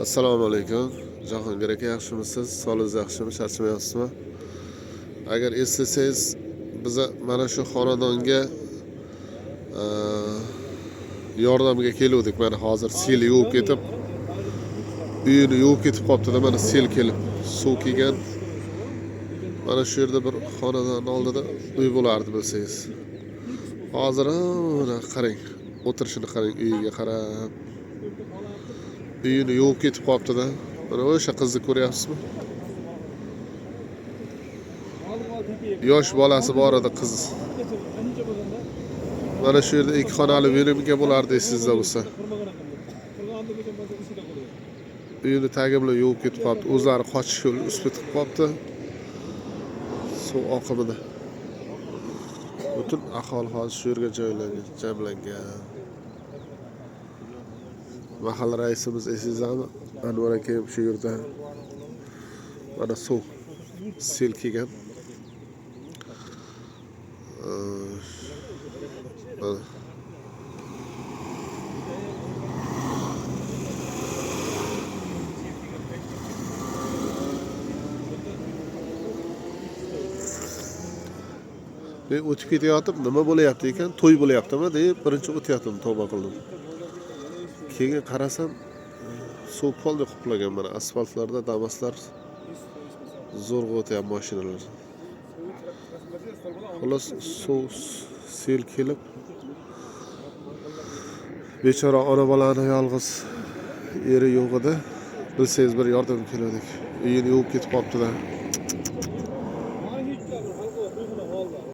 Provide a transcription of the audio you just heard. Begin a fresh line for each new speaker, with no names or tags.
Assalomu alaykum. Jahongir aka, yaxshimisiz? Sog'ligingiz yaxshimi? Charchamayapsizmi? Agar eslasangiz, biz mana shu xonadonga yordamga keluvdik. Mana hozir sel yuvib ketib, uyini yuvib ketib qolibdi-da, mana sel kelib, suv kelgan. Mana shu yerda bir xonadon oldida uy bo'lardi bilsangiz. Hozir mana qarang, o'tirishini qarang, uyiga qarab. Uyini yuvib ketib qolibdi-da. Mana o'sha qizni ko'ryapsizmi? Yosh bolasi bor edi qiz. Mana shu yerda ikki xonali uyimga bo'lardi esingizda bo'lsa. Uyini tagi bilan yuvib ketib qolibdi. O'zlari qochish yo'lini ustib qolibdi. Suv oqimida. Butun aholi hozir shu yerga joylangan, jamlangan. Mahalla raisimiz esingizmi? Anvar aka ham shu yerda. Mana suv sel kelgan. Ben o'tib ketayotib, nima bo'layapti ekan? To'y bo'layaptimi deb birinchi o'tyaptim, tavba qildim. Keyin qarasam, suv polda qoplagan mana asfaltlarda Damaslar zo'rg'a o'tyapti mashinalar. Xolos suv sel kelib, bechora ona bolani yolg'iz eri yo'q edi. Bilsangiz bir yordam keldik. Uyini yuvib ketib qolibdi-da.